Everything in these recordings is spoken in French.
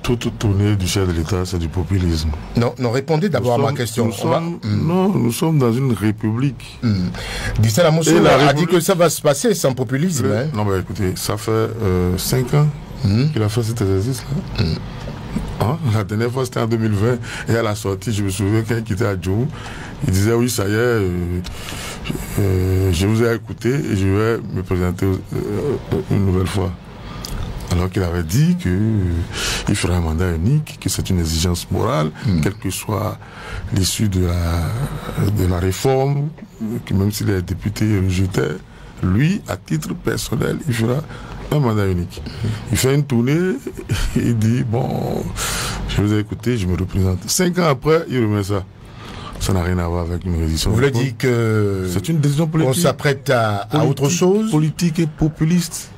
toute tournée du chef de l'État, c'est du populisme. Non, répondez d'abord à ma question. Non, nous sommes dans une république. Dissel Amoussou a dit que ça va se passer sans populisme. Non, mais écoutez, ça fait 5 ans qu'il a fait cet exercice-là. La dernière fois, c'était en 2020. Et à la sortie, je me souviens, quand il quittait à Djou, il disait, oui, ça y est, je vous ai écouté et je vais me présenter une nouvelle fois. Alors qu'il avait dit qu'il ferait un mandat unique, que c'est une exigence morale, quelle que soit l'issue de la réforme, que même si les députés rejetaient, lui, à titre personnel, il fera un mandat unique. Il fait une tournée, il dit, bon, je vous ai écouté, je me représente. 5 ans après, il remet ça. Ça n'a rien à voir avec une résistance. Vous voulez dire que c'est une décision politique. On s'apprête à autre chose? Politique et populiste.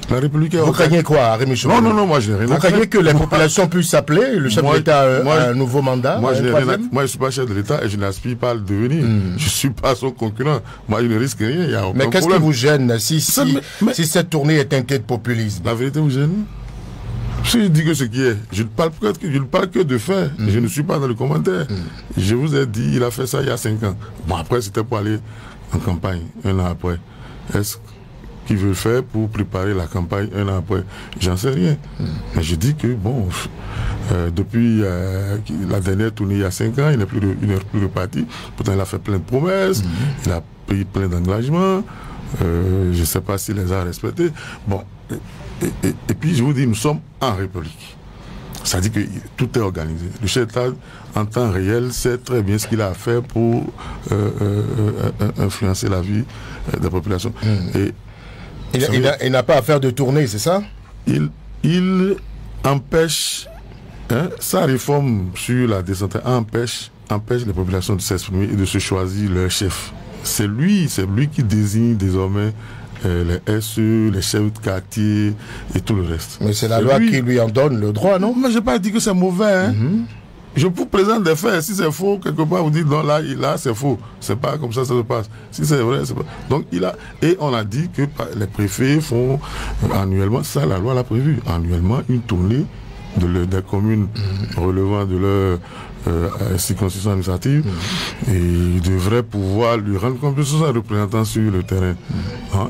La République. Vous craignez quoi, Rémi Choubaly? Non, moi je n'ai rien à craindre. Vous craignez que les populations puissent s'appeler, le chef de l'État a un nouveau mandat? Moi, je ne suis pas chef de l'État et je n'aspire pas à le devenir. Je ne suis pas son concurrent. Moi, je ne risque rien, il n'y a aucun problème. Mais qu'est-ce qui vous gêne si cette tournée est teintée de populisme? La vérité vous gêne? Si je dis que ce qui est, je ne parle que de faits. Je ne suis pas dans le commentaire. Je vous ai dit, il a fait ça il y a 5 ans. Bon, après, c'était pour aller en campagne, un an après. Est-ce qu'il veut faire pour préparer la campagne un an après? J'en sais rien. Mais je dis que, bon, depuis la dernière tournée il y a 5 ans, il n'est plus reparti. Pourtant, il a fait plein de promesses, il a payé plein d'engagements. Je ne sais pas s'il les a respectés. Bon. Et puis, je vous dis, nous sommes en République. Ça dit que tout est organisé. Le chef d'État, en temps réel, sait très bien ce qu'il a à faire pour influencer la vie des populations. Et il n'a pas à faire de tournée, c'est ça? Il empêche, sa réforme sur la décentralisation empêche les populations de s'exprimer et de se choisir leur chef. C'est lui qui désigne désormais les SE, les chefs de quartier et tout le reste. Mais c'est la loi qui lui en donne le droit, non? Mais je n'ai pas dit que c'est mauvais. Je vous présente des faits. Si c'est faux, quelque part, vous dites non, là c'est faux. C'est pas comme ça se passe. Si c'est vrai, c'est pas. Donc, et on a dit que les préfets font annuellement, ça, la loi l'a prévu, annuellement, une tournée des communes relevant de leur circonscription administrative et il devrait pouvoir lui rendre compte de son représentant sur le terrain.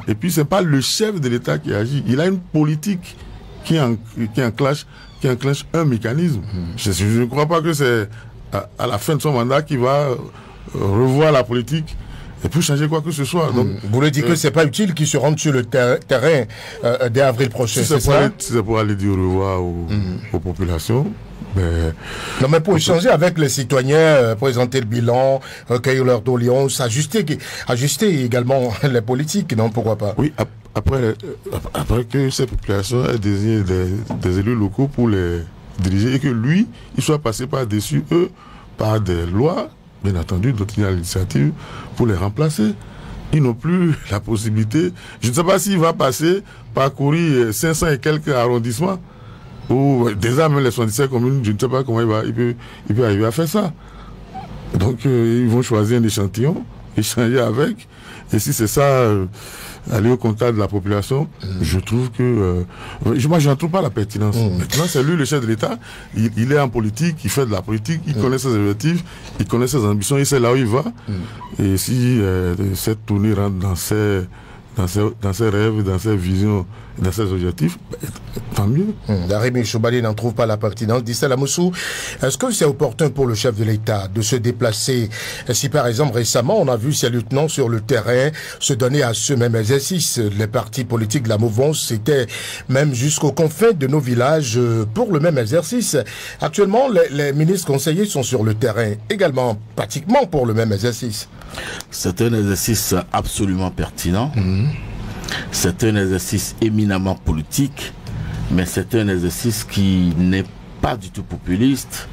Et puis c'est pas le chef de l'État qui agit, il a une politique qui enclenche un mécanisme. Je ne crois pas que c'est à la fin de son mandat qu'il va revoir la politique et pour changer quoi que ce soit. Donc, vous voulez dire que c'est pas utile qu'il se rende sur le terrain dès avril prochain, si c'est pour aller dire au revoir aux populations. Non, mais pour échanger avec les citoyens, présenter le bilan, recueillir leurs doléances, ajuster également les politiques, non, pourquoi pas? Oui, après que ces populations aient désigné des élus locaux pour les diriger et que lui, il soit passé par-dessus eux, par des lois, bien entendu, d'autres initiatives pour les remplacer. Ils n'ont plus la possibilité. Je ne sais pas s'il va parcourir 500 et quelques arrondissements. Ou déjà même les 77 communes, je ne sais pas comment il peut arriver à faire ça. Donc ils vont choisir un échantillon, échanger avec, et si c'est ça, aller au contact de la population, je trouve que moi je n'en trouve pas la pertinence. Maintenant c'est lui le chef de l'État, il est en politique, il fait de la politique, il connaît ses objectifs, il connaît ses ambitions, il sait là où il va. Et si cette tournée rentre dans ses rêves, dans ses visions, dans ses objectifs, tant mieux. Rémi Choubaly n'en trouve pas la pertinence. Dissel Amoussou, est-ce que c'est opportun pour le chef de l'État de se déplacer? Si par exemple récemment on a vu ces lieutenants sur le terrain se donner à ce même exercice, les partis politiques de la mouvance, c'était même jusqu'aux confins de nos villages pour le même exercice. Actuellement, les ministres conseillers sont sur le terrain également, pratiquement pour le même exercice. C'est un exercice absolument pertinent. C'est un exercice éminemment politique, mais c'est un exercice qui n'est pas du tout populiste.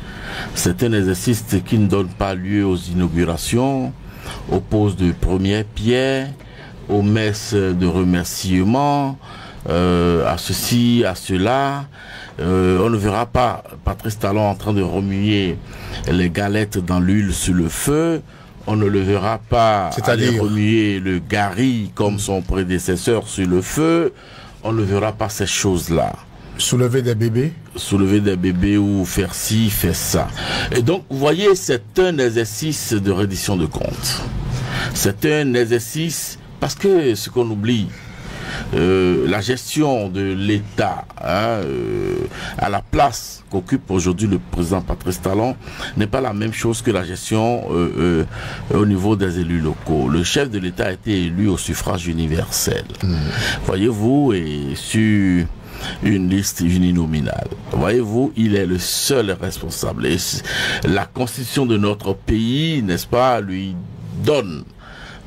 C'est un exercice qui ne donne pas lieu aux inaugurations, aux poses de première pierre, aux messes de remerciement, à ceci, à cela. On ne verra pas Patrice Talon en train de remuer les galettes dans l'huile sur le feu. On ne le verra pas aller remuer le gari comme son prédécesseur sur le feu. On ne verra pas ces choses-là. Soulever des bébés? Soulever des bébés ou faire ci, faire ça. Et donc, vous voyez, c'est un exercice de reddition de comptes. C'est un exercice, parce que ce qu'on oublie, la gestion de l'État à la place qu'occupe aujourd'hui le président Patrice Talon n'est pas la même chose que la gestion au niveau des élus locaux. Le chef de l'État a été élu au suffrage universel. Voyez-vous, et sur une liste uninominale. Voyez-vous, il est le seul responsable. Et la constitution de notre pays, n'est-ce pas, lui donne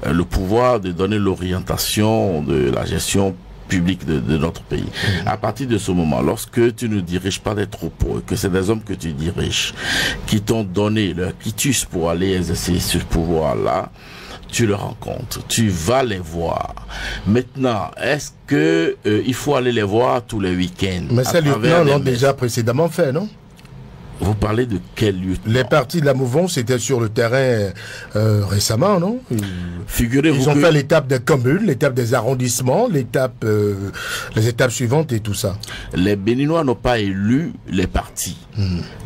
le pouvoir de donner l'orientation de la gestion publique de notre pays. À partir de ce moment, lorsque tu ne diriges pas des troupeaux, que c'est des hommes que tu diriges, qui t'ont donné leur quitus pour aller exercer ce pouvoir-là, tu le rencontres, tu vas les voir. Maintenant, est-ce que il faut aller les voir tous les week-ends? Mais ces lieutenants l'ont déjà précédemment fait, non? Vous parlez de quel lieutenant? Les partis de la mouvance étaient sur le terrain récemment, non? Figurez-vous ils ont fait l'étape des communes, l'étape des arrondissements, l'étape, les étapes suivantes et tout ça. Les Béninois n'ont pas élu les partis.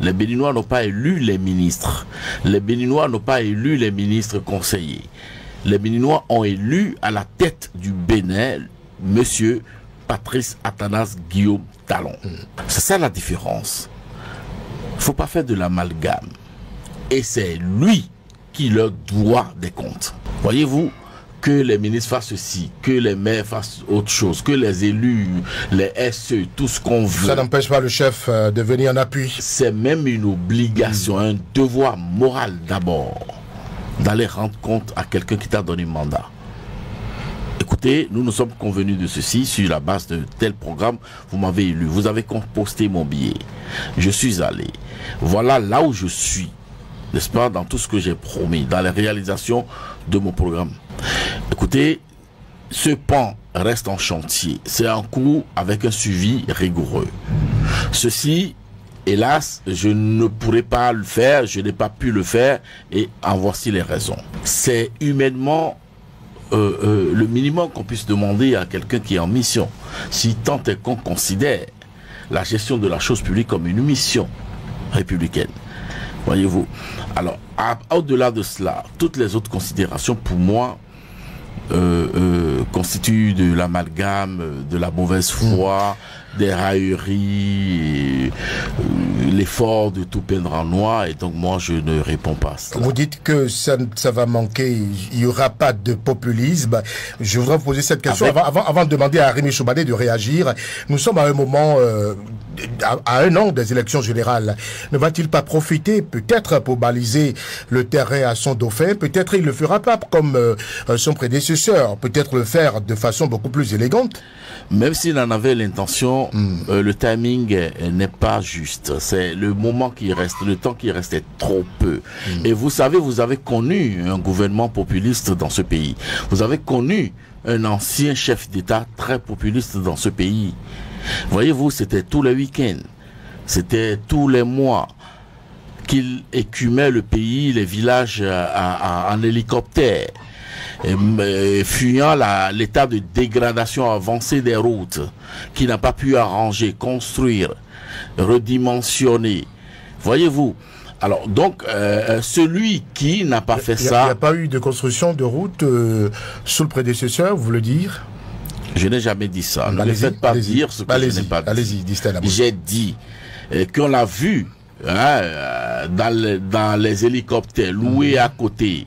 Les Béninois n'ont pas élu les ministres. Les Béninois n'ont pas élu les ministres conseillers. Les Béninois ont élu à la tête du Bénin, monsieur Patrice Athanas Guillaume Talon. C'est ça la différence. Il ne faut pas faire de l'amalgame. Et c'est lui qui leur doit des comptes. Voyez-vous, que les ministres fassent ceci, que les maires fassent autre chose, que les élus, les SE, tout ce qu'on veut. Ça n'empêche pas le chef de venir en appui. C'est même une obligation, un devoir moral d'abord, d'aller rendre compte à quelqu'un qui t'a donné mandat. Écoutez, nous nous sommes convenus de ceci sur la base de tel programme. Vous m'avez élu, vous avez composté mon billet. Je suis allé. Voilà là où je suis, n'est-ce pas, dans tout ce que j'ai promis, dans les réalisations de mon programme. Écoutez, ce pan reste en chantier. C'est en cours avec un suivi rigoureux. Ceci, hélas, je ne pourrai pas le faire, je n'ai pas pu le faire, et en voici les raisons. C'est humainement le minimum qu'on puisse demander à quelqu'un qui est en mission, si tant est qu'on considère la gestion de la chose publique comme une mission républicaine. Voyez-vous. Alors, au-delà de cela, toutes les autres considérations, pour moi, constituent de l'amalgame, de la mauvaise foi, des railleries, l'effort de tout peindre en noir, et donc moi je ne réponds pas à cela. Vous dites que ça va manquer, il n'y aura pas de populisme. Je voudrais vous poser cette question avant de demander à Rémi Choumadé de réagir. Nous sommes à un moment, à un an des élections générales. Ne va-t-il pas profiter peut-être pour baliser le terrain à son dauphin? Peut-être il ne le fera pas comme son prédécesseur, peut-être le faire de façon beaucoup plus élégante. Même s'il en avait l'intention, le timing n'est pas juste. C'est le moment qui reste, le temps qui reste est trop peu. Et vous savez, vous avez connu un gouvernement populiste dans ce pays. Vous avez connu un ancien chef d'État très populiste dans ce pays. Voyez-vous, c'était tous les week-ends, c'était tous les mois qu'il écumait le pays, les villages en hélicoptère. Fuyant l'état de dégradation avancée des routes, qui n'a pas pu arranger, construire, redimensionner. Voyez-vous. Alors, donc, celui qui n'a pas fait ça... Il n'y a pas eu de construction de route sous le prédécesseur, vous voulez dire? Je n'ai jamais dit ça. Ne me faites pas dire ce que je n'ai pas dit. Allez-y, j'ai dit qu'on l'a vu dans les hélicoptères loués à côté,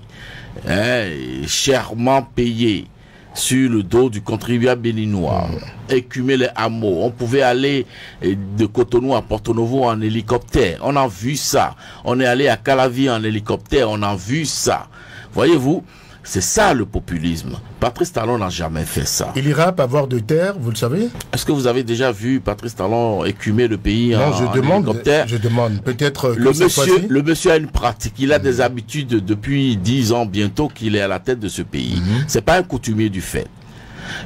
chèrement payé sur le dos du contribuable béninois, écumer les hameaux. On pouvait aller de Cotonou à Porto Novo en hélicoptère. On a vu ça. On est allé à Calavi en hélicoptère. On a vu ça. Voyez-vous, c'est ça le populisme. Patrice Talon n'a jamais fait ça. Il ira pas avoir de terre, vous le savez? Est-ce que vous avez déjà vu Patrice Talon écumer le pays en hélicoptère? Je demande. Peut-être le monsieur a une pratique. Il a des habitudes depuis 10 ans bientôt qu'il est à la tête de ce pays. C'est pas un coutumier du fait.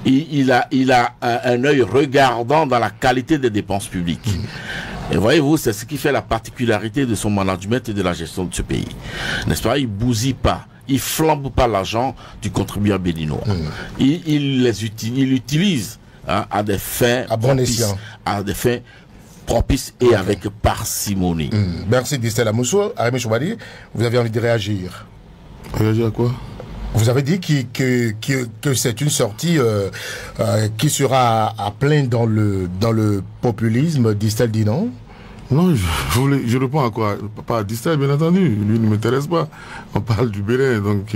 Il a un œil regardant dans la qualité des dépenses publiques. Et voyez-vous, c'est ce qui fait la particularité de son management et de la gestion de ce pays. N'est-ce pas? Il bousille pas. Il flambe pas l'argent du contribuable béninois. Il utilise à des fins à bon escient, à des fins propice et avec parcimonie. Merci Distel Amoussou. Arémé Choubadi, vous avez envie de réagir? Réagir à quoi? Vous avez dit que c'est une sortie qui sera à plein dans le populisme. Distel dit non? Non, je réponds à quoi? Pas à Distel, bien entendu. Lui ne m'intéresse pas. On parle du Bénin, donc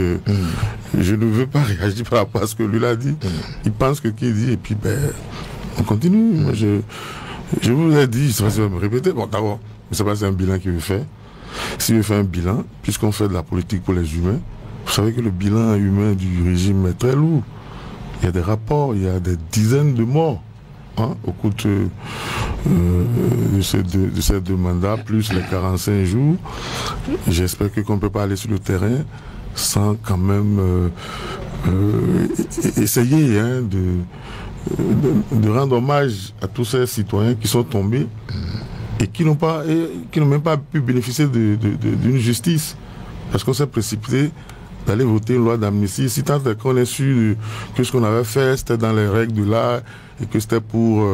je ne veux pas réagir par rapport à ce que lui a dit. Il pense que qui dit, et puis on continue. Moi, je vous ai dit, je sais pas si je vais me répéter. Bon, d'abord, je ne sais pas si c'est un bilan qu'il veut faire. S'il veut faire un bilan, puisqu'on fait de la politique pour les humains, vous savez que le bilan humain du régime est très lourd. Il y a des rapports, il y a des dizaines de morts au cours de ces deux mandats, plus les 45 jours. J'espère qu'on ne peut pas aller sur le terrain sans quand même essayer de rendre hommage à tous ces citoyens qui sont tombés et qui n'ont même pas pu bénéficier d'une justice parce qu'on s'est précipité d'aller voter une loi d'amnistie. Si tant est qu'on ait su que ce qu'on avait fait, c'était dans les règles de l'art et que c'était pour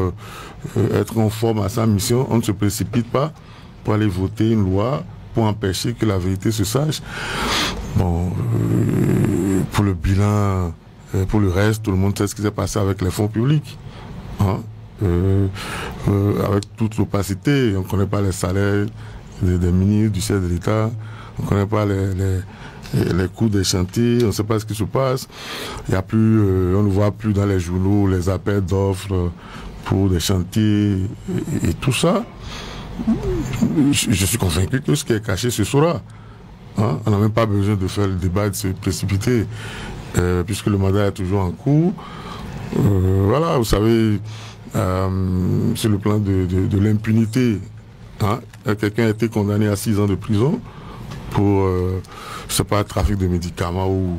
être conforme à sa mission, on ne se précipite pas pour aller voter une loi pour empêcher que la vérité se sache. Bon, pour le bilan, pour le reste, tout le monde sait ce qui s'est passé avec les fonds publics. Avec toute l'opacité, on ne connaît pas les salaires des ministres, du chef de l'État, on ne connaît pas les coûts des chantiers, on ne sait pas ce qui se passe. Il y a plus, on ne voit plus dans les journaux les appels d'offres pour des chantiers et tout ça. Je suis convaincu que ce qui est caché se saura. On n'a même pas besoin de faire le débat, de se précipiter, puisque le mandat est toujours en cours. Voilà, vous savez, sur le plan de l'impunité, quelqu'un a été condamné à 6 ans de prison pour, je sais pas, trafic de médicaments ou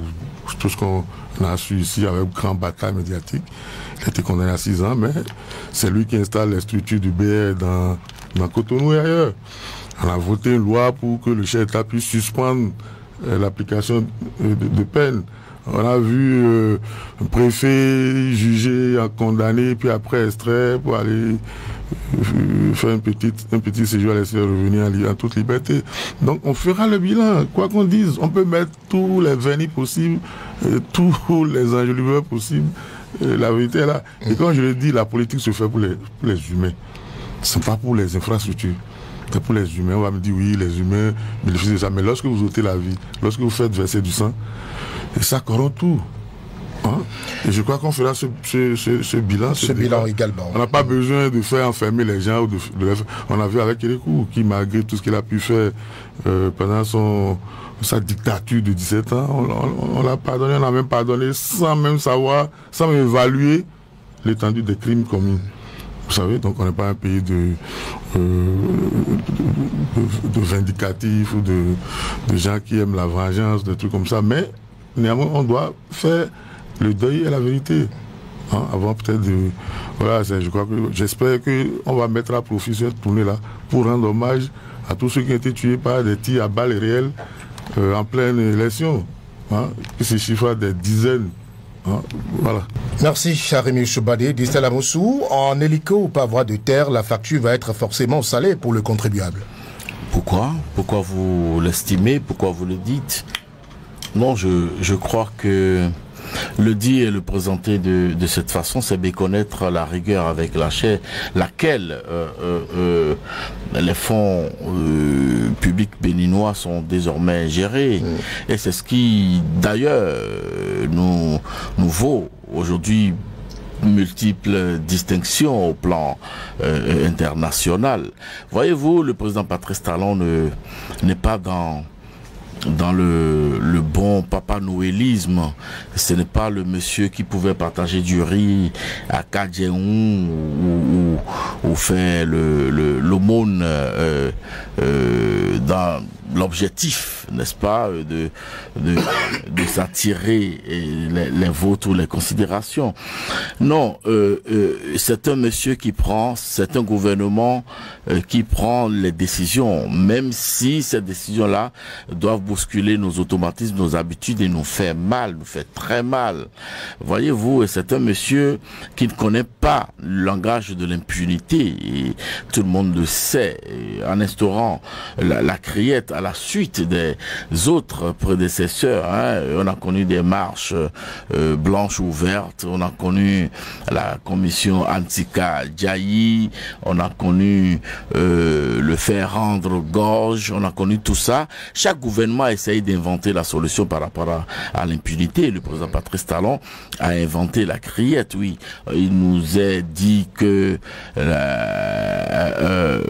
tout ce qu'on a su ici avec grande bataille médiatique. Il a été condamné à 6 ans, mais c'est lui qui installe les structures du BR dans Cotonou et ailleurs. On a voté une loi pour que le chef d'État puisse suspendre l'application de peine. On a vu un préfet jugé, condamné, puis après extrait pour aller faire un petit séjour à l'extérieur, revenir en toute liberté. Donc on fera le bilan, quoi qu'on dise. On peut mettre tous les vernis possibles, tous les enjoliveurs possibles. La vérité est là. Et quand je le dis, la politique se fait pour les humains. Ce n'est pas pour les infrastructures. C'est pour les humains. On va me dire, oui, les humains bénéficient de ça. Mais lorsque vous ôtez la vie, lorsque vous faites verser du sang, ça corrompt tout. Et je crois qu'on fera ce bilan. Ce bilan également. On n'a pas besoin de faire enfermer les gens. On a vu avec Kérékou, qui malgré tout ce qu'il a pu faire pendant sa dictature de 17 ans, on l'a pardonné, on l'a même pardonné sans même savoir, sans même évaluer l'étendue des crimes commis. Vous savez, donc on n'est pas un pays de vindicatifs ou de gens qui aiment la vengeance, des trucs comme ça, mais néanmoins on doit faire le deuil et la vérité. Avant peut-être de... Voilà, j'espère qu'on va mettre à profit cette tournée-là pour rendre hommage à tous ceux qui ont été tués par des tirs à balles réelles en pleine élection, qui se chiffrent à des dizaines. Voilà. Merci, Arémé Choubadi. Distel Amoussou, en hélico ou par voie de terre, la facture va être forcément salée pour le contribuable. Pourquoi? Pourquoi vous l'estimez? Pourquoi vous le dites? Non, je crois que le dire et le présenter de cette façon, c'est méconnaître la rigueur avec laquelle les fonds publics béninois sont désormais gérés. Et c'est ce qui, d'ailleurs, nous vaut aujourd'hui multiples distinctions au plan international. Voyez-vous, le président Patrice Talon n'est pas dans le bon papa-noëlisme. Ce n'est pas le monsieur qui pouvait partager du riz à Kadjeon ou faire l'aumône l'objectif, n'est-ce pas, de s'attirer les votes ou les considérations. Non, c'est un monsieur qui prend, c'est un gouvernement qui prend les décisions, même si ces décisions-là doivent bousculer nos automatismes, nos habitudes et nous faire mal, nous faire très mal. Voyez-vous, c'est un monsieur qui ne connaît pas le langage de l'impunité, et tout le monde le sait, en instaurant la criette à la suite des autres prédécesseurs. Hein. On a connu des marches blanches ou vertes, on a connu la commission Antika Djaï, on a connu le faire rendre gorge, on a connu tout ça. Chaque gouvernement essaye d'inventer la solution par rapport à l'impunité. Le président Patrice Talon a inventé la criette, oui. Il nous a dit que la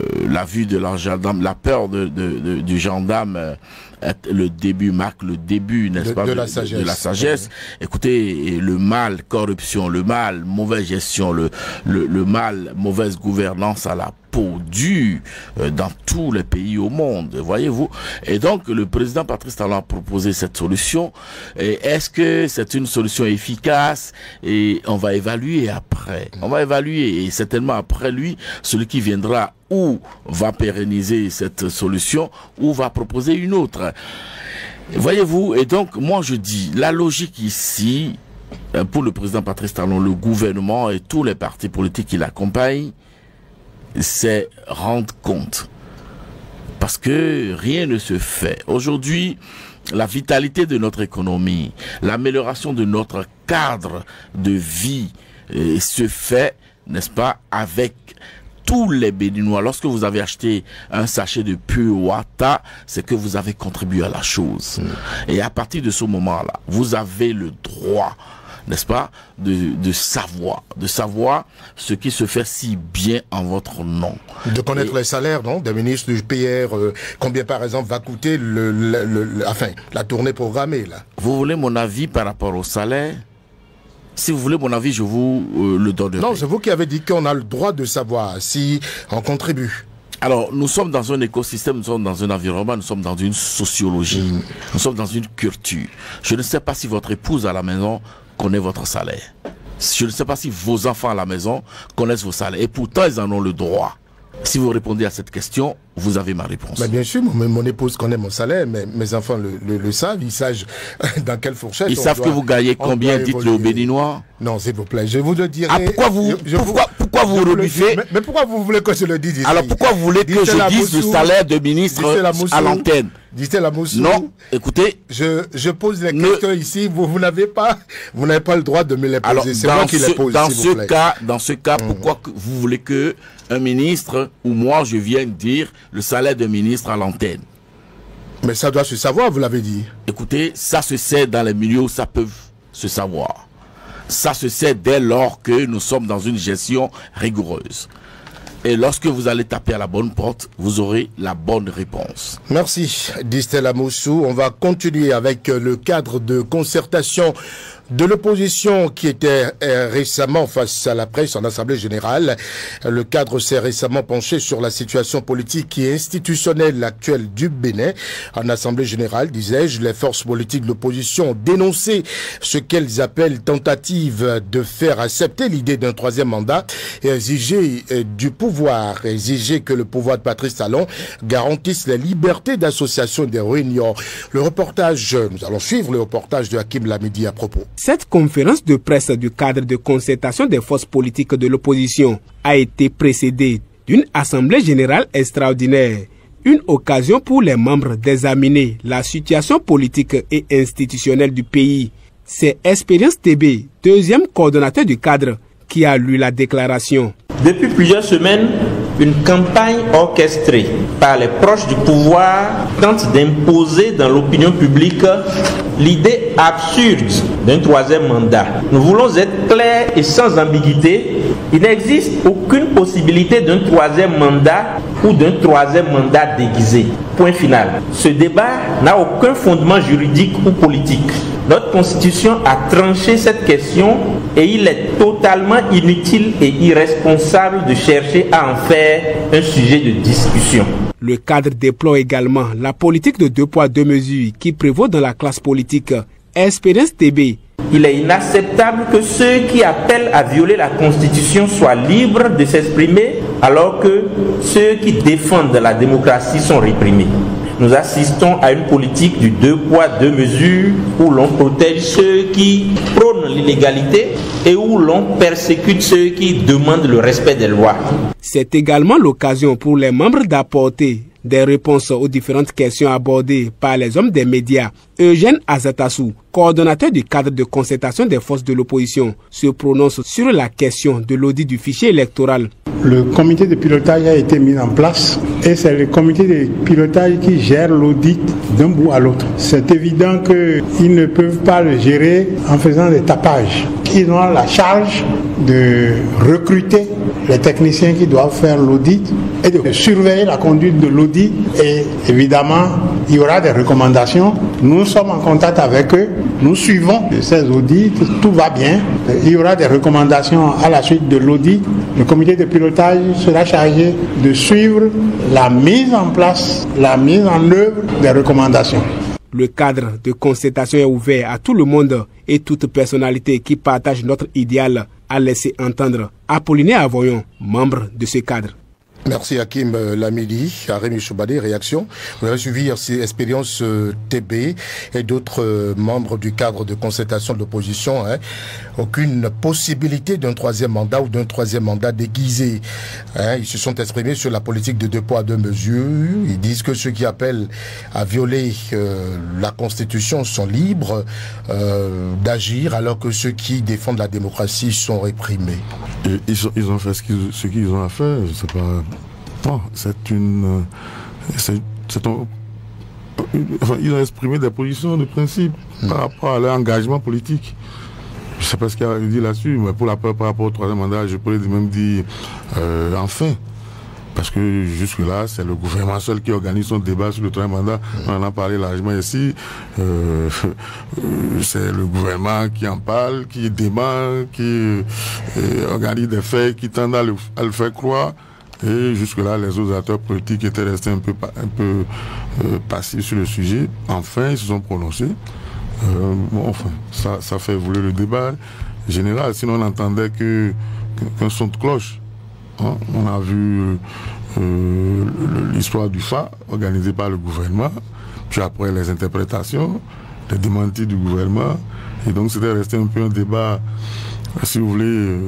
vue de la gendarme, la peur du gendarme, le début marque le début, n'est-ce pas, de la sagesse. Écoutez, le mal, corruption, le mal, mauvaise gestion, le mal, mauvaise gouvernance à la peau dure dans tous les pays au monde, voyez-vous. Et donc, le président Patrice Talon a proposé cette solution. Est-ce que c'est une solution efficace? Et on va évaluer après. On va évaluer, et certainement après lui, celui qui viendra ou va pérenniser cette solution ou va proposer une autre. Voyez-vous, et donc moi je dis, la logique ici, pour le président Patrice Talon, le gouvernement et tous les partis politiques qui l'accompagnent, c'est rendre compte. Parce que rien ne se fait. Aujourd'hui, la vitalité de notre économie, l'amélioration de notre cadre de vie se fait, n'est-ce pas, avec tous les Béninois. Lorsque vous avez acheté un sachet de Pure Water, c'est que vous avez contribué à la chose. Et à partir de ce moment-là, vous avez le droit, n'est-ce pas, de savoir ce qui se fait si bien en votre nom. De connaître les salaires, non, des ministres du PR, combien par exemple va coûter la tournée programmée, là. Vous voulez mon avis par rapport au salaire? Si vous voulez mon avis, je vous le donnerai. Non, c'est vous qui avez dit qu'on a le droit de savoir si on contribue. Alors, nous sommes dans un écosystème, nous sommes dans un environnement, nous sommes dans une sociologie, nous sommes dans une culture. Je ne sais pas si votre épouse à la maison connaît votre salaire. Je ne sais pas si vos enfants à la maison connaissent vos salaires. Et pourtant, ils en ont le droit. Si vous répondez à cette question, vous avez ma réponse. Mais bien sûr, mon épouse connaît mon salaire, mais mes enfants le savent, ils savent dans quelle fourchette. Ils savent que vous gagnez combien, dites-le aux Béninois. Non, s'il vous plaît, je vous le dirai. Ah, pourquoi vous rebuffez? Mais pourquoi vous voulez que je le dise ici? Alors pourquoi vous voulez que je dise le salaire de ministre à l'antenne? Dites-la Lamoussou. Non, écoutez. Je pose les questions ici, vous n'avez pas le droit de me les poser. C'est moi qui les pose, s'il vous plaît. Dans ce cas, pourquoi vous voulez que un ministre ou moi je vienne dire le salaire d'un ministre à l'antenne? Mais ça doit se savoir, vous l'avez dit. Écoutez, ça se sait dans les milieux où ça peut se savoir. Ça se sait dès lors que nous sommes dans une gestion rigoureuse. Et lorsque vous allez taper à la bonne porte, vous aurez la bonne réponse. Merci, Distel Amoussou. On va continuer avec le cadre de concertation de l'opposition qui était récemment face à la presse en Assemblée générale. Le cadre s'est récemment penché sur la situation politique et institutionnelle actuelle du Bénin. En Assemblée générale, disais-je, les forces politiques de l'opposition ont dénoncé ce qu'elles appellent tentative de faire accepter l'idée d'un troisième mandat et exiger du pouvoir, exiger que le pouvoir de Patrice Talon garantisse la liberté d'association et des réunions. Nous allons suivre le reportage de Hakim Lamidi à propos. Cette conférence de presse du cadre de concertation des forces politiques de l'opposition a été précédée d'une assemblée générale extraordinaire, une occasion pour les membres d'examiner la situation politique et institutionnelle du pays. C'est Expérience TB, deuxième coordonnateur du cadre, qui a lu la déclaration. Depuis plusieurs semaines, une campagne orchestrée par les proches du pouvoir tente d'imposer dans l'opinion publique l'idée absurde d'un troisième mandat. Nous voulons être clairs et sans ambiguïté. Il n'existe aucune possibilité d'un troisième mandat ou d'un troisième mandat déguisé. Point final. Ce débat n'a aucun fondement juridique ou politique. Notre Constitution a tranché cette question et il est totalement inutile et irresponsable de chercher à en faire un sujet de discussion. Le cadre déploie également la politique de 2 poids 2 mesures qui prévaut dans la classe politique. Expérience TB. Il est inacceptable que ceux qui appellent à violer la Constitution soient libres de s'exprimer alors que ceux qui défendent la démocratie sont réprimés. Nous assistons à une politique du 2 poids 2 mesures où l'on protège ceux qui prônent l'illégalité et où l'on persécute ceux qui demandent le respect des lois. C'est également l'occasion pour les membres d'apporter des réponses aux différentes questions abordées par les hommes des médias. Eugène Azatassou, coordonnateur du cadre de concertation des forces de l'opposition, se prononce sur la question de l'audit du fichier électoral. Le comité de pilotage a été mis en place et c'est le comité de pilotage qui gère l'audit d'un bout à l'autre. C'est évident qu'ils ne peuvent pas le gérer en faisant des tapages. Ils ont la charge de recruter les techniciens qui doivent faire l'audit et de surveiller la conduite de l'audit. Et évidemment, il y aura des recommandations. Nous sommes en contact avec eux. Nous suivons ces audits. Tout va bien. Il y aura des recommandations à la suite de l'audit. Le comité de pilotage sera chargé de suivre la mise en place, la mise en œuvre des recommandations. Le cadre de concertation est ouvert à tout le monde et toute personnalité qui partage notre idéal, a laissé entendre Apollinaire Avoyon, membre de ce cadre. Merci Hakim Lamidi, à Rémi Choubadé, réaction. Vous avez suivi Expérience TB et d'autres membres du cadre de concertation de l'opposition. Aucune possibilité d'un 3e mandat ou d'un 3e mandat déguisé. Ils se sont exprimés sur la politique de 2 poids 2 mesures. Ils disent que ceux qui appellent à violer la Constitution sont libres d'agir alors que ceux qui défendent la démocratie sont réprimés. Ils ont fait ce qu'ils ont à faire. Je sais pas. Non, ils ont exprimé des positions de principe par rapport à leur engagement politique. Je ne sais pas ce qu'il a dit là-dessus, mais pour par rapport au 3e mandat, je pourrais même dire enfin. Parce que jusque-là, c'est le gouvernement seul qui organise son débat sur le 3e mandat. On en a parlé largement ici. C'est le gouvernement qui en parle, qui dément, qui organise des faits, qui tendent à le faire croire. Et jusque-là, les autres acteurs politiques étaient restés un peu passifs sur le sujet. Enfin, ils se sont prononcés. Ça fait évoluer le débat général. Sinon, on n'entendait qu'un son de cloche. On a vu l'histoire du FA organisée par le gouvernement, puis après les interprétations, les démentis du gouvernement. Et donc, c'était resté un peu un débat, si vous voulez,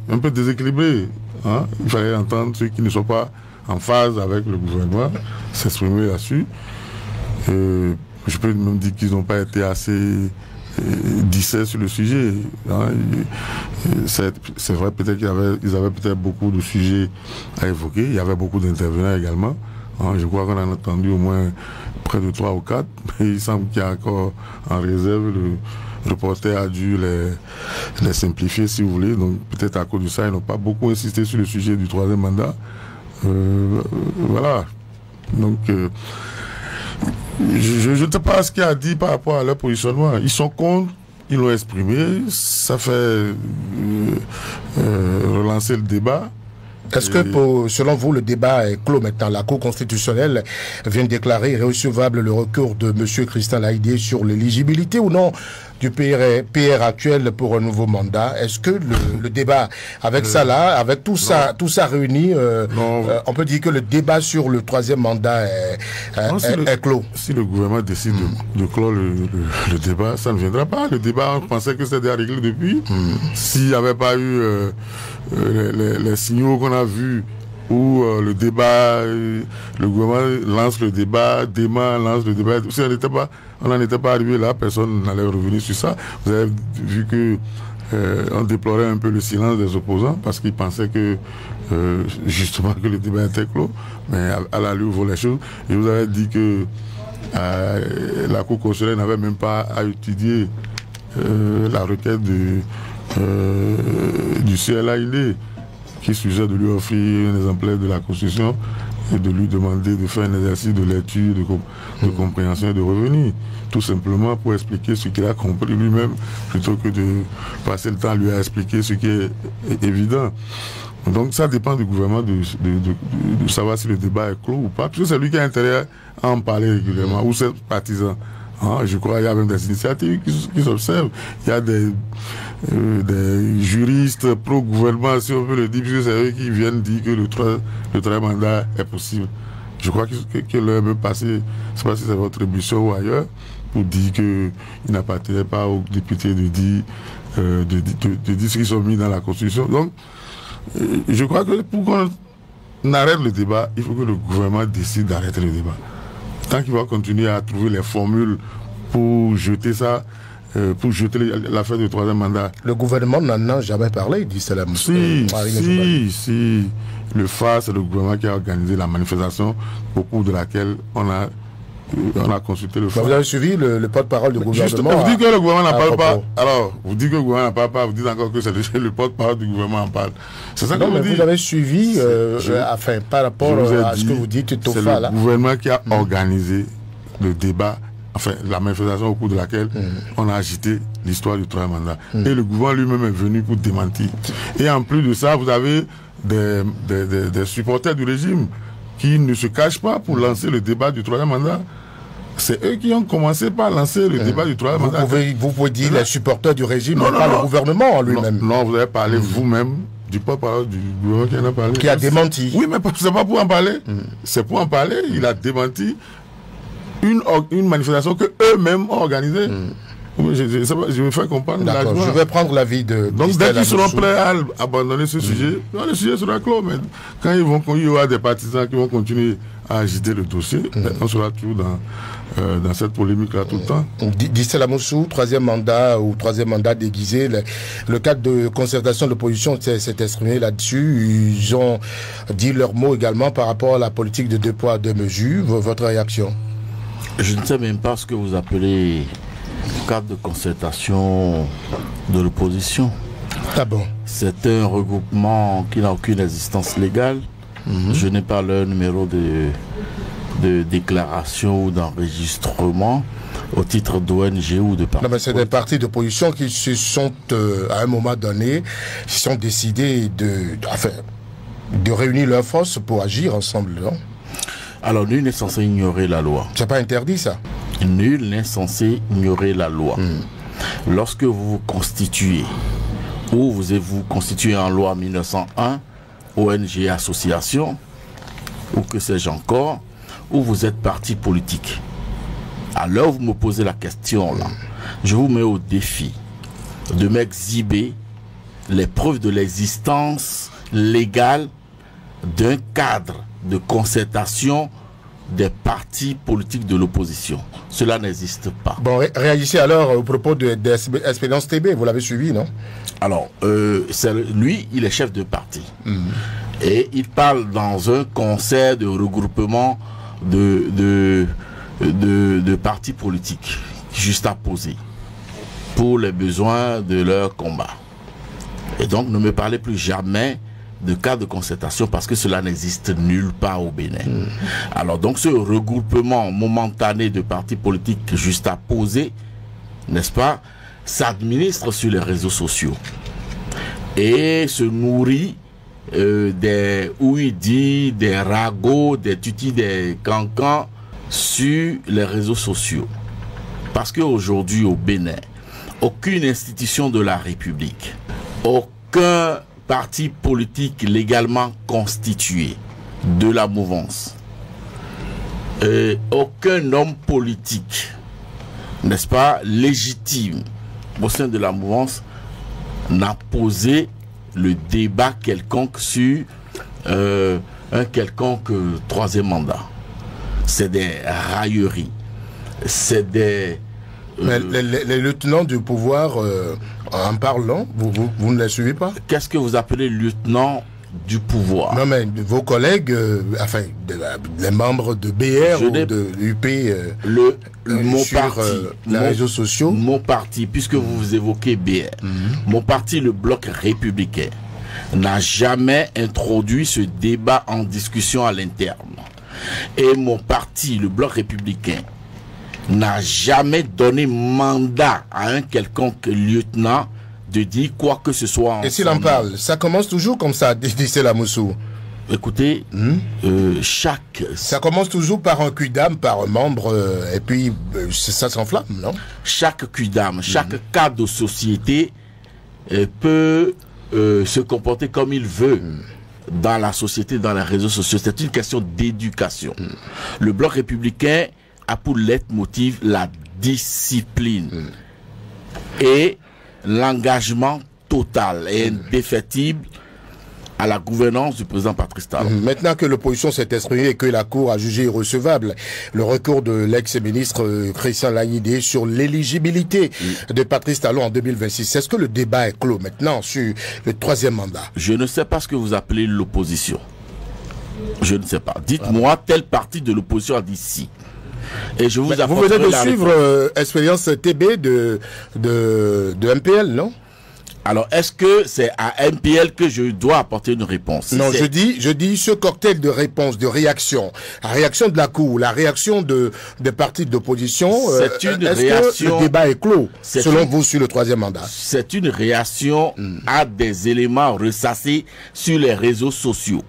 un peu déséquilibré. Il fallait entendre ceux qui ne sont pas en phase avec le gouvernement s'exprimer là-dessus. Je peux même dire qu'ils n'ont pas été assez disserts sur le sujet. C'est vrai, peut-être qu'ils avaient peut-être beaucoup de sujets à évoquer. Il y avait beaucoup d'intervenants également. Je crois qu'on en a entendu au moins près de 3 ou 4. Mais il semble qu'il y a encore en réserve. Le reporter a dû les simplifier, si vous voulez. Donc peut-être à cause de ça, ils n'ont pas beaucoup insisté sur le sujet du 3e mandat. Voilà. Donc je ne sais pas ce qu'il a dit par rapport à leur positionnement. Ils sont contre, ils l'ont exprimé. Ça fait relancer le débat. Est-ce que, selon vous, le débat est clos maintenant? La Cour constitutionnelle vient de déclarer irrecevable le recours de M. Christian Laïdé sur l'éligibilité ou non du PR actuel pour un nouveau mandat. Est-ce que le débat, avec ça là, avec tout ça réuni, on peut dire que le débat sur le 3e mandat est clos? Si le gouvernement décide de clore le débat, ça ne viendra pas. Le débat, on pensait que c'était réglé depuis. S'il n'y avait pas eu les signaux qu'on a vus où le débat, le gouvernement lance le débat, dément, lance le débat. Si on n'en était pas arrivé là, personne n'allait revenir sur ça. Vous avez vu que on déplorait un peu le silence des opposants parce qu'ils pensaient que justement que le débat était clos, mais à la lueur les choses. Je vous avais dit que la Cour constitutionnelle n'avait même pas à étudier la requête du CLAID qui suggère de lui offrir un exemplaire de la Constitution et de lui demander de faire un exercice de lecture, de compréhension et de revenir. Tout simplement pour expliquer ce qu'il a compris lui-même, plutôt que de passer le temps à lui expliquer ce qui est évident. Donc ça dépend du gouvernement de savoir si le débat est clos ou pas, puisque c'est lui qui a intérêt à en parler régulièrement, ou ses partisans. Hein, je crois qu'il y a même des initiatives qui s'observent. Il y a des juristes pro-gouvernement, si on veut le dire, puisque c'est eux qui viennent dire que le troisième mandat est possible. Je crois que l'heure est passé, je ne sais pas si c'est votre émission ou ailleurs, pour dire qu'il n'appartenait pas aux députés de dire ce qu'ils sont mis dans la Constitution. Donc, je crois que pour qu'on arrête le débat, il faut que le gouvernement décide d'arrêter le débat. Tant qu'il va continuer à trouver les formules pour jeter ça, pour jeter l'affaire du troisième mandat. Le gouvernement n'en a jamais parlé, dit Salam. Si. Le FA, c'est le gouvernement qui a organisé la manifestation au cours de laquelle on a consulté le FA. Vous avez suivi le porte-parole du gouvernement. Vous dites que le gouvernement n'en parle pas. Alors, vous dites que le gouvernement n'en parle pas, vous dites encore que c'est le porte-parole du gouvernement en parle. C'est ça que vous dites. Vous avez suivi, par rapport à ce que vous dites, c'est le gouvernement qui a organisé le débat, enfin, la manifestation au cours de laquelle on a agité l'histoire du troisième mandat. Et le gouvernement lui-même est venu pour démentir. Et en plus de ça, vous avez des supporters du régime qui ne se cachent pas pour lancer le débat du troisième mandat. C'est eux qui ont commencé par lancer le débat du troisième mandat. Vous pouvez dire les supporters du régime, non, pas le gouvernement en lui-même. Non, vous avez parlé vous-même du porte-parole du gouvernement qui en a parlé. Qui a démenti. Oui, mais c'est pas pour en parler. C'est pour en parler. Il a démenti une manifestation que eux-mêmes ont organisée. Je vais faire comprendre. D'accord, je vais prendre l'avis de... Donc dès qu'ils seront prêts à abandonner ce sujet, le sujet sera clos. Mais quand il y aura des partisans qui vont continuer à agiter le dossier, on sera toujours dans cette polémique-là tout le temps. Distel Amoussou, troisième mandat déguisé, le cadre de concertation de l'opposition s'est exprimé là-dessus. Ils ont dit leur mot également par rapport à la politique de 2 poids 2 mesures. Votre réaction? Je ne sais même pas ce que vous appelez cadre de concertation de l'opposition. Ah bon? C'est un regroupement qui n'a aucune existence légale. Je n'ai pas leur numéro de déclaration ou d'enregistrement au titre d'ONG ou de parti. Non, mais c'est des partis d'opposition qui se sont, à un moment donné, sont décidés de réunir leurs forces pour agir ensemble, non? Alors, nul n'est censé ignorer la loi. C'est pas interdit, ça? Nul n'est censé ignorer la loi. Lorsque vous vous constituez, ou vous constituez en loi 1901, ONG, association, ou que sais-je encore, ou vous êtes parti politique. Alors vous me posez la question là. Je vous mets au défi de m'exhiber les preuves de l'existence légale d'un cadre de concertation des partis politiques de l'opposition. Cela n'existe pas. Bon, réagissez alors au propos d'Espérance TB, vous l'avez suivi, non? Alors, lui, il est chef de parti. Et il parle dans un concert de regroupement de partis politiques juste à poser pour les besoins de leur combat. Et donc, ne me parlez plus jamais de cas de concertation parce que cela n'existe nulle part au Bénin. Alors donc ce regroupement momentané de partis politiques juste à poser, n'est-ce pas, s'administre sur les réseaux sociaux et se nourrit des ouïdis, des ragots, des tutis, des cancans sur les réseaux sociaux. Parce qu'aujourd'hui au Bénin, aucune institution de la République, aucun parti politique légalement constitué de la mouvance, aucun homme politique, n'est-ce pas, légitime au sein de la mouvance n'a posé le débat quelconque sur un quelconque troisième mandat. C'est des railleries, c'est des... Mais les lieutenants du pouvoir, en parlant, vous ne les suivez pas? Qu'est-ce que vous appelez lieutenant du pouvoir? Non, mais vos collègues, enfin, les membres de BR ou de UP, mon sur parti, les réseaux sociaux. Mon parti, puisque vous évoquez BR, mon parti, le Bloc républicain, n'a jamais introduit ce débat en discussion à l'interne. Et mon parti, le Bloc républicain, n'a jamais donné mandat à un quelconque lieutenant de dire quoi que ce soit. Et s'il en parle, ça commence toujours comme ça, dit Selamoussou. Écoutez, chaque... Ça commence toujours par un cul d'âme, par un membre, et puis ça s'enflamme, non? Chaque cul d'âme, chaque cadre de société peut se comporter comme il veut dans la société, dans les réseaux sociaux. C'est une question d'éducation. Le Bloc républicain a pour leitmotiv la discipline et l'engagement total et indéfectible à la gouvernance du président Patrice Talon. Maintenant que l'opposition s'est exprimée et que la Cour a jugé irrecevable le recours de l'ex-ministre Christian Lagnidé sur l'éligibilité de Patrice Talon en 2026, est-ce que le débat est clos maintenant sur le 3e mandat? Je ne sais pas ce que vous appelez l'opposition. Je ne sais pas. Dites-moi, telle partie de l'opposition a dit si. Et je vous venez de suivre expérience TB de MPL, non? Alors, est-ce que c'est à MPL que je dois apporter une réponse? Non, je dis ce cocktail de réponses, de réactions. La réaction de la Cour, la réaction des partis d'opposition. C'est une réaction. Que le débat est clos, selon vous, sur le 3e mandat? C'est une réaction à des éléments ressassés sur les réseaux sociaux.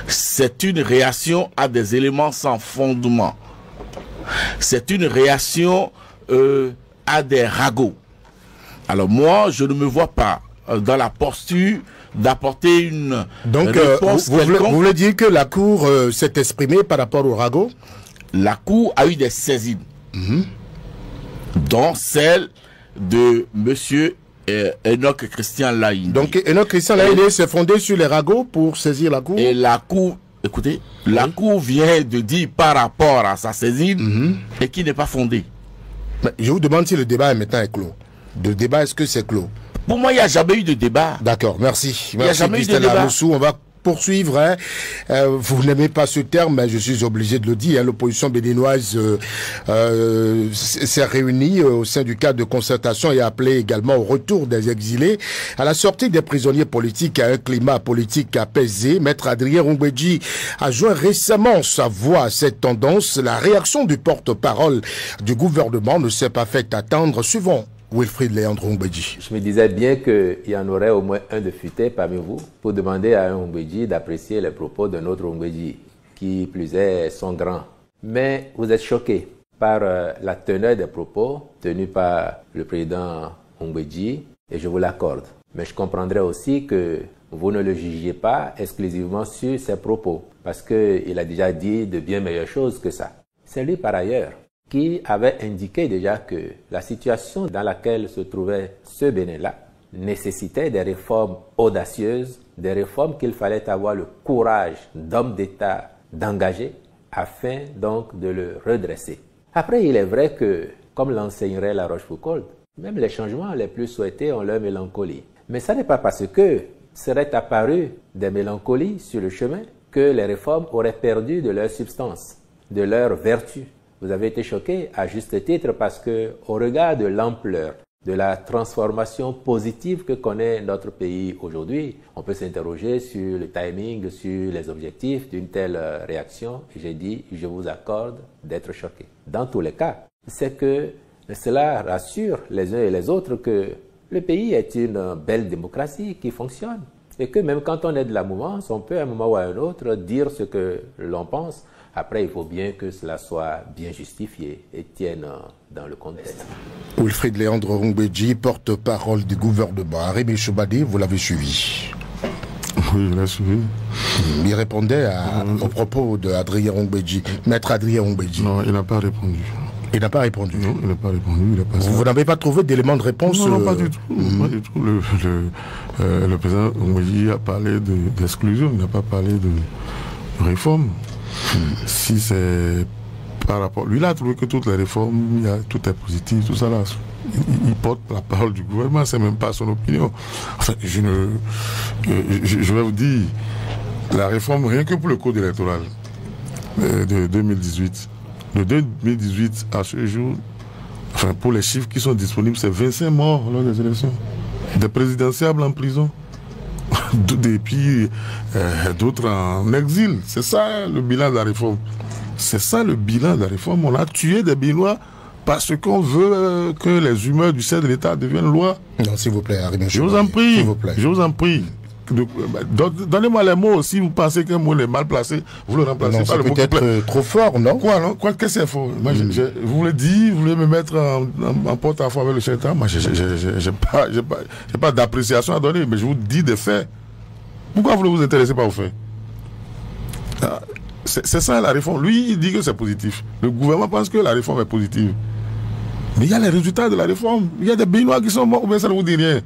C'est une réaction à des éléments sans fondement. C'est une réaction à des ragots. Alors moi, je ne me vois pas dans la posture d'apporter une réponse. Vous voulez dire que la Cour s'est exprimée par rapport au ragot? La Cour a eu des saisines, dont celle de monsieur Enoch Christian Laïdé. Donc Enoch Christian Laïdé s'est fondé sur les ragots pour saisir la Cour? Et la Cour, écoutez, la Cour vient de dire par rapport à sa saisine et qui n'est pas fondée. Mais je vous demande si le débat maintenant est clos. Le débat, est-ce que c'est clos? Pour moi, il n'y a jamais eu de débat. D'accord, merci. Il n'y a jamais eu de débat. On va poursuivre. Hein. Vous n'aimez pas ce terme, mais je suis obligé de le dire. Hein. L'opposition béninoise s'est réunie au sein du cadre de concertation et a appelé également au retour des exilés, à la sortie des prisonniers politiques, à un climat politique apaisé. Maître Adrien Ongbeji a joint récemment sa voix à cette tendance. La réaction du porte-parole du gouvernement ne s'est pas fait attendre. Suivant Wilfried Léandre Ongbeji. Je me disais bien qu'il y en aurait au moins un de futé parmi vous pour demander à un Ongbeji d'apprécier les propos d'un autre Ongbeji, qui plus est sont grands. Mais vous êtes choqué par la teneur des propos tenus par le président Ongbeji, et je vous l'accorde. Mais je comprendrais aussi que vous ne le jugiez pas exclusivement sur ses propos, parce qu'il a déjà dit de bien meilleures choses que ça. C'est lui par ailleurs qui avait indiqué déjà que la situation dans laquelle se trouvait ce Bénin-là nécessitait des réformes audacieuses, des réformes qu'il fallait avoir le courage d'homme d'État d'engager afin donc de le redresser. Après, il est vrai que, comme l'enseignerait La Rochefoucauld, même les changements les plus souhaités ont leur mélancolie. Mais ça n'est pas parce que seraient apparues des mélancolies sur le chemin que les réformes auraient perdu de leur substance, de leur vertu. Vous avez été choqué à juste titre parce que, au regard de l'ampleur de la transformation positive que connaît notre pays aujourd'hui, on peut s'interroger sur le timing, sur les objectifs d'une telle réaction. J'ai dit, je vous accorde d'être choqué. Dans tous les cas, c'est que cela rassure les uns et les autres que le pays est une belle démocratie qui fonctionne et que même quand on est de la mouvance, on peut à un moment ou à un autre dire ce que l'on pense. Après, il faut bien que cela soit bien justifié et tienne dans le contexte. Wilfried Léandre Ongbeji, porte-parole du gouvernement. Rémi Choubadi, vous l'avez suivi? Oui, je l'ai suivi. Il répondait aux propos d'Adrien Ongbeji, maître Adrien Ongbeji. Non, il n'a pas répondu. Il n'a pas répondu. Non, il n'a pas répondu. Vous n'avez pas trouvé d'éléments de réponse? Non, pas du tout. Pas du tout. Le président Ongbeji a parlé d'exclusion, il n'a pas parlé de réforme. Si c'est par rapport... Lui, il a trouvé que toutes les réformes, tout est positif, tout ça là. Il porte la parole du gouvernement, c'est même pas son opinion. Enfin, je vais vous dire, la réforme, rien que pour le code électoral de 2018, de 2018 à ce jour, enfin, pour les chiffres qui sont disponibles, c'est 25 morts lors des élections. Des présidentiables en prison. Et puis d'autres en exil. C'est ça le bilan de la réforme. C'est ça le bilan de la réforme. On a tué des Béninois parce qu'on veut que les humeurs du chef de l'État deviennent loi. Non, s'il vous plaît, Arimé. Je vous en prie. S'il vous plaît. Je vous en prie. Donnez-moi les mots. Si vous pensez qu'un mot est mal placé, vous le remplacez. Non, pas le mot peut-être trop fort, non? Quoi, non? Quoi, qu'est-ce que c'est faux? Moi, vous le dites, vous voulez me mettre en porte-à-faux avec le chef d'État. Moi, j'ai pas d'appréciation à donner, mais je vous dis des faits. Pourquoi vous ne vous intéressez pas aux faits? C'est ça la réforme. Lui, il dit que c'est positif. Le gouvernement pense que la réforme est positive. Mais il y a les résultats de la réforme. Il y a des Béninois qui sont morts, ou bien ça ne vous dit rien.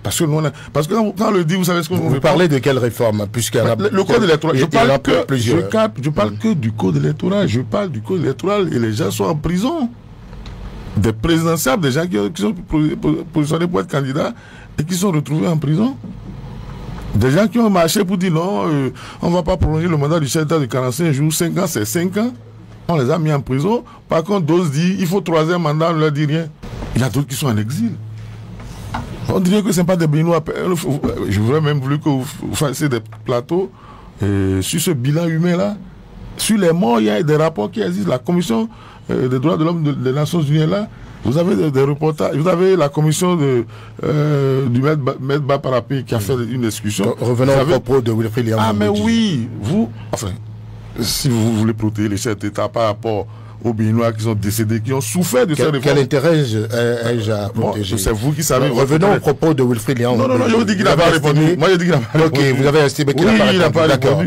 Parce que quand on le dit, vous savez ce qu'on vous parlez de quelle réforme? Puisqu'il y en a le code électoral. Je parle que que du code électoral. Je parle du code électoral et les gens sont en prison. Des présidentiables, des gens qui sont positionnés pour être candidats et qui sont retrouvés en prison. Des gens qui ont marché pour dire non, on ne va pas prolonger le mandat du chef d'État de 45 jours, 5 ans, c'est 5 ans. On les a mis en prison. Par contre, d'autres disent il faut 3e mandat, on ne leur dit rien. Il y a d'autres qui sont en exil. On dirait que ce n'est pas des Béninois. Je voudrais même voulu que vous fassiez des plateaux sur ce bilan humain-là. Sur les morts, il y a des rapports qui existent. La Commission des droits de l'homme des Nations Unies là. Vous avez des reportages. Vous avez la commission du Maître Baparapi qui a fait une discussion. Donc, revenons au propos de Wilfried Léon. Ah, mais oui, si vous voulez protéger les chefs d'État par rapport aux Béninois qui sont décédés, qui ont souffert de cette réforme. Quel intérêt ai-je à protéger? C'est vous qui savez. Revenons au propos de Wilfried Léon. Non, je vous dis qu'il n'a pas répondu. Moi, je dis qu'il n'a pas répondu. Ok, vous avez estimé qu'il n'a pas répondu. D'accord.